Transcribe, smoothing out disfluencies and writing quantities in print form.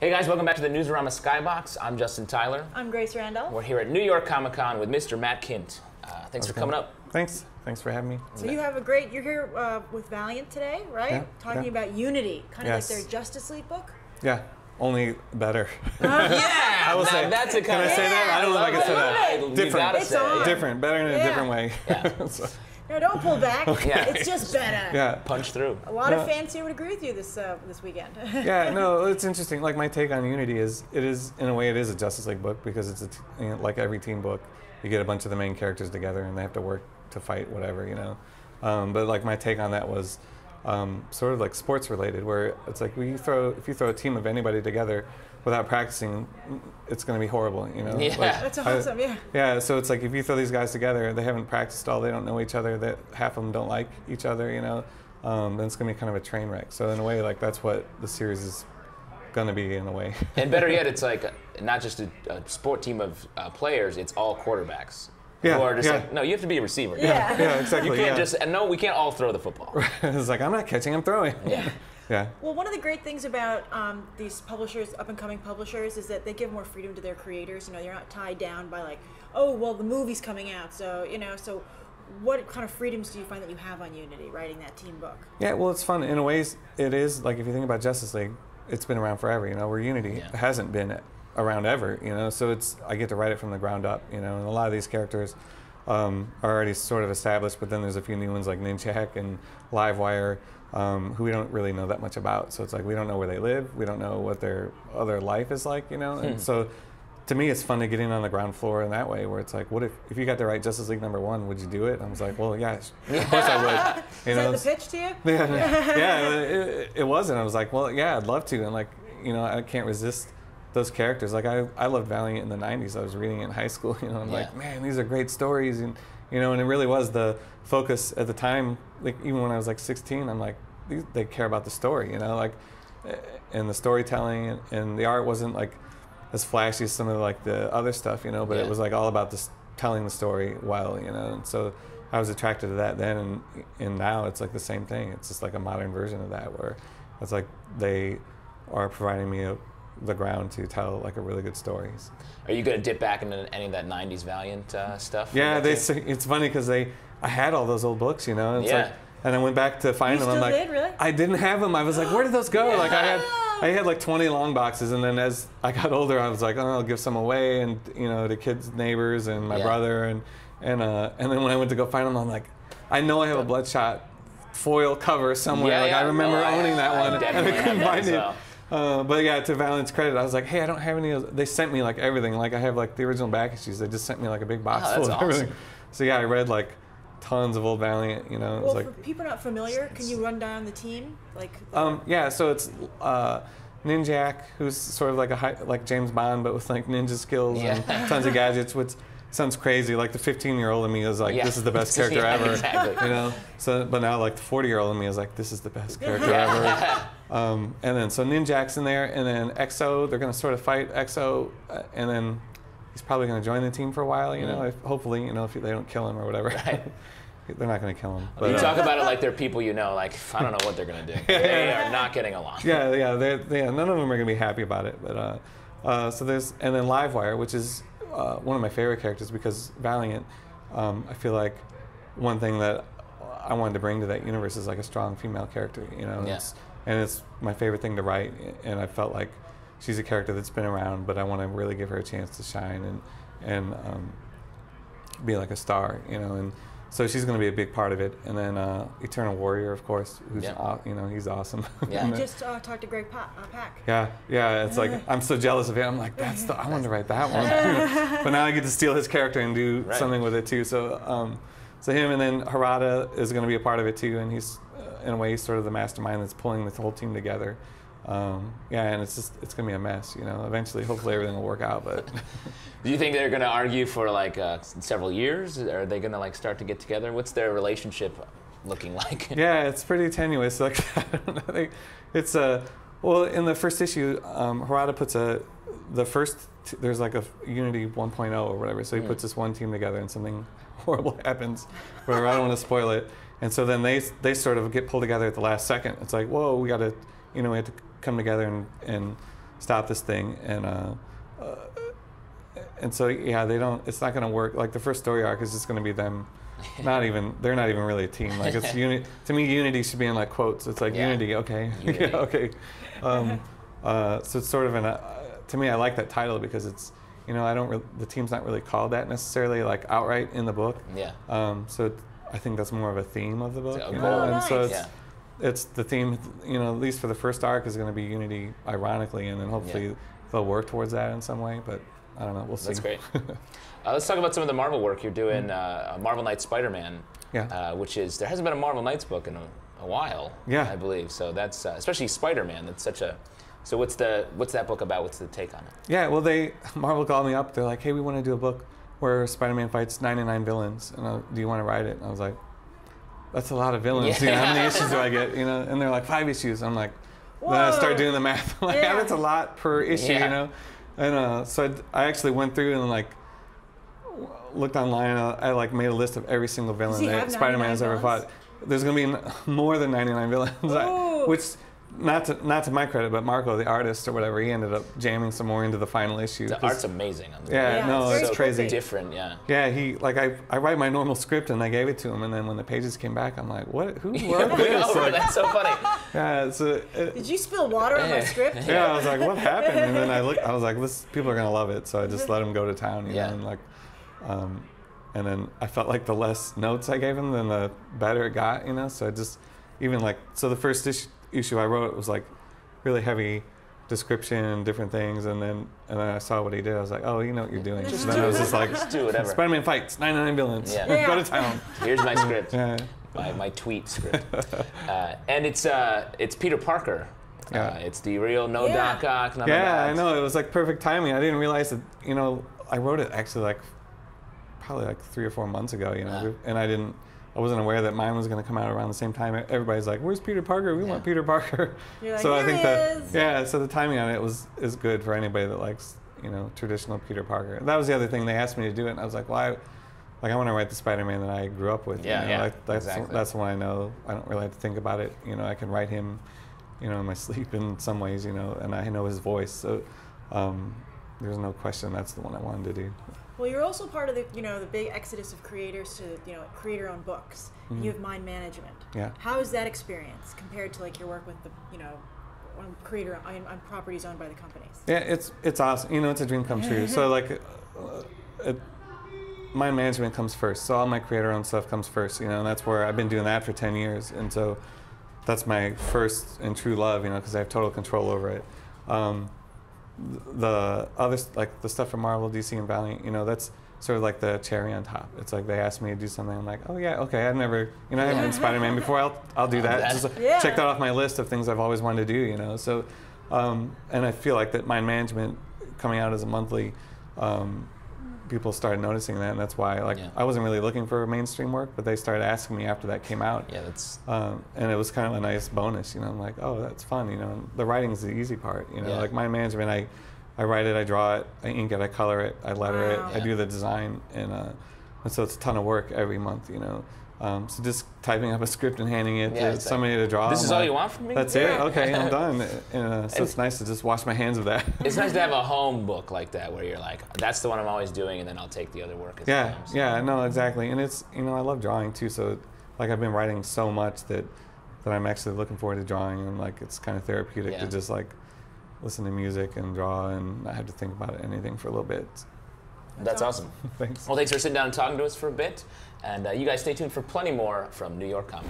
Hey guys, welcome back to the Newsarama Skybox. I'm Justin Tyler. I'm Grace Randall. We're here at New York Comic Con with Mr. Matt Kindt. Thanks for coming up. Thanks for having me. So you have you're here with Valiant today, right? Yeah, Talking about Unity, kind of like their Justice League book. Yeah, only better. Yeah, I will say that's a kind of. Can I say that? I don't know if I can say that. Different. It's on. Different, better in a different way. Yeah. No, don't pull back. Yeah. It's just better. Yeah, punch through. A lot of fans here would agree with you this weekend. Yeah, no, it's interesting. Like my take on Unity is, in a way, it is a Justice League book because it's like every team book, you get a bunch of the main characters together and they have to work to fight whatever, you know. But like my take on that was sort of like sports related, where it's like if you throw a team of anybody together without practicing, it's going to be horrible, you know. Yeah, like, that's awesome. Yeah, so it's like if you throw these guys together, they haven't practiced all, they don't know each other, that half of them don't like each other, you know. Then it's going to be kind of a train wreck. So in a way, like that's what the series is going to be in a way. And better yet, it's like not just a sport team of players; it's all quarterbacks. Yeah, or just like, no, you have to be a receiver. Yeah, exactly. You can't just no, we can't all throw the football. It's like I'm not catching, I'm throwing. Yeah. Yeah. Well, one of the great things about these publishers, up-and-coming publishers, is that they give more freedom to their creators. You know, you're not tied down by like, oh, well, the movie's coming out, so you know. So, what kind of freedoms do you find that you have on Unity writing that team book? Yeah, well, it's fun in a ways. It is like if you think about Justice League, it's been around forever. You know, where Unity hasn't been around ever. You know, so I get to write it from the ground up. You know, and a lot of these characters are already sort of established, but then there's a few new ones like Ninjak and Livewire. Who we don't really know that much about. So it's like we don't know where they live, we don't know what their other life is like, you know. And so to me it's fun to get in on the ground floor in that way, where it's like, what if you got to write Justice League #1, would you do it? And I was like, well, yeah, of course I would. You know, Is that the pitch to you? Yeah, it was, and I was like, well, yeah, I'd love to. And like, you know, I can't resist those characters. Like I loved Valiant in the 90s. I was reading it in high school, you know. I'm like, man, these are great stories, and you know, and it really was the focus at the time. Like even when I was like 16, I'm like, they care about the story, you know, like, and the storytelling, and the art wasn't like as flashy as some of like the other stuff, you know, but it was like all about telling the story well, you know. And so I was attracted to that then, and now it's like the same thing. It's just like a modern version of that, where it's like they are providing me the ground to tell like a really good story. Are you going to dip back into any of that '90s Valiant stuff? Yeah, it's funny because I had all those old books, you know. And it's like, and I went back to find them. I'm like, really? I didn't have them. I was like, where did those go? Like I had like 20 long boxes, and then as I got older, I was like, oh, I'll give some away, and you know, to kids, neighbors, and my brother, and then when I went to go find them, I'm like, I know I have a Bloodshot foil cover somewhere. Like I remember owning that one, and I couldn't find it. But yeah, to Valiant's credit, I was like, hey, I don't have any of those. They sent me like everything. Like I have like the original back issues. They just sent me like a big box full of everything. So yeah, I read like tons of old Valiant, you know. Well, like, for people not familiar, can you run down the team? Like. Yeah, so it's Ninjak, who's sort of like like James Bond, but with like ninja skills and tons of gadgets, which sounds crazy. Like the 15-year-old in me is like, this is the best character ever. Exactly. You know. So, but now like the 40-year-old in me is like, this is the best character ever. And then so Ninjak's in there, and then Exo. They're gonna sort of fight Exo, and then he's probably gonna join the team for a while. You know, hopefully, you know, if they don't kill him or whatever. Right. They're not going to kill him. But, you talk about it like they're people you know. Like I don't know what they're going to do. They are not getting along. Yeah. None of them are going to be happy about it. But so there's, and then Livewire, which is one of my favorite characters, because Valiant, I feel like one thing that I wanted to bring to that universe is like a strong female character. You know, and it's my favorite thing to write. And I felt like she's a character that's been around, but I want to really give her a chance to shine and be like a star. You know, and so she's going to be a big part of it. And then Eternal Warrior, of course, who's you know, he's awesome. Yeah. You just talked to Greg Pak. Yeah. It's like I'm so jealous of him. I'm like, I wanted to write that one. But now I get to steal his character and do something with it too. So so him, and then Harada is going to be a part of it too. And he's in a way he's sort of the mastermind that's pulling the whole team together. And it's going to be a mess, you know. Eventually, hopefully, everything will work out. But do you think they're going to argue for like several years? Are they going to like start to get together? What's their relationship looking like? Yeah, it's pretty tenuous. Like I don't know. It's well, in the first issue, Harada puts there's like a Unity 1.0 or whatever. So he puts this one team together, and something horrible happens. Whatever. I don't want to spoil it. And so then they sort of get pulled together at the last second. It's like, whoa, we have to come together and stop this thing. And so yeah, they don't. It's not going to work. Like the first story arc is just going to be them. They're not even really a team. Like it's to me, unity should be in like quotes. It's like unity, okay, Unity. yeah, okay. So it's sort of to me, I like that title because it's, the team's not really called that necessarily like outright in the book. Yeah. So I think that's more of a theme of the book. So, you know? And nice. so it's the theme. At least for the first arc is going to be unity, ironically, and then hopefully they'll work towards that in some way. But I don't know. We'll see. That's great. Let's talk about some of the Marvel work you're doing. Marvel Knights Spider-Man, which is there hasn't been a Marvel Knights book in a while. Yeah. I believe so. That's especially Spider-Man. That's such a. So what's that book about? What's the take on it? Yeah. Well, Marvel called me up. They're like, hey, we want to do a book where Spider-Man fights 99 villains. And do you want to write it? And I was like, that's a lot of villains. Yeah. How many issues do I get? And they're like 5 issues. I'm like, Whoa. then I start doing the math. I'm like, yeah, that's a lot per issue. And so I actually went through and like looked online. I like made a list of every single villain that Spider-Man has ever fought. There's gonna be more than 99 villains, which not to my credit, but Marco, the artist or whatever, he ended up jamming some more into the final issue. The art's amazing. On the it's so crazy. Different, yeah. Yeah, I write my normal script and I gave it to him, and then when the pages came back, I'm like, what? Who wrote this? That's so funny. Yeah, did you spill water on my script? Yeah, I was like, what happened? And then I was like, people are gonna love it, so I just let him go to town, you know, and like, and then I felt like the less notes I gave him, then the better it got, you know. So I just so the first issue I wrote was like really heavy description, different things, and then I saw what he did. I was like, oh, you know what you're doing. So then I was just like, just do whatever. Spider-Man fights 99 villains. Yeah. Go to town. Here's my script. Yeah. My tweet script. And it's Peter Parker. It's the real Doc Ock. None of that. I know. It was like perfect timing. I didn't realize that. I wrote it actually probably like 3 or 4 months ago. And I wasn't aware that mine was going to come out around the same time. Everybody's like, "Where's Peter Parker? We want Peter Parker." You're like, so I think that so the timing on it is good for anybody that likes traditional Peter Parker. That was the other thing they asked me to do it, and I was like, "Why?" Like I want to write the Spider-Man that I grew up with. That's the one I know. I don't really have to think about it. I can write him, in my sleep in some ways. And I know his voice. So there's no question that's the one I wanted to do. Well, you're also part of the the big exodus of creators to create your own books. Mm-hmm. You have mind management. Yeah. How is that experience compared to like your work with the on properties owned by the companies? Yeah, it's awesome. It's a dream come true. So like, mind management comes first. So all my creator-owned stuff comes first. And that's where I've been doing that for 10 years. And so that's my first and true love. Because I have total control over it. The other, like the stuff from Marvel, DC, and Valiant, that's sort of like the cherry on top. It's like they asked me to do something, I'm like, oh yeah, okay, I've never, I haven't been Spider-Man before, I'll do that. Just check that off my list of things I've always wanted to do, So, and I feel like that mind management coming out as a monthly, people started noticing that, and that's why, I wasn't really looking for mainstream work, but they started asking me after that came out. Yeah, that's. And it was kind of a nice bonus, I'm like, oh, that's fun, The writing's the easy part, Like mind management, I write it, I draw it, I ink it, I color it, I letter it, I do the design, and so it's a ton of work every month, So just typing up a script and handing it to somebody to draw. This is all you want from me? That's it? Okay, I'm done. And so it's nice to just wash my hands of that. It's nice to have a home book like that where you're like, that's the one I'm always doing, and then I'll take the other work as it comes. Yeah, no, exactly. And it's, I love drawing too, so like I've been writing so much that I'm actually looking forward to drawing, and like it's kind of therapeutic to just like listen to music and draw and not have to think about anything for a little bit. That's awesome. Thanks. Well, thanks for sitting down and talking to us for a bit. And you guys stay tuned for plenty more from New York Comic.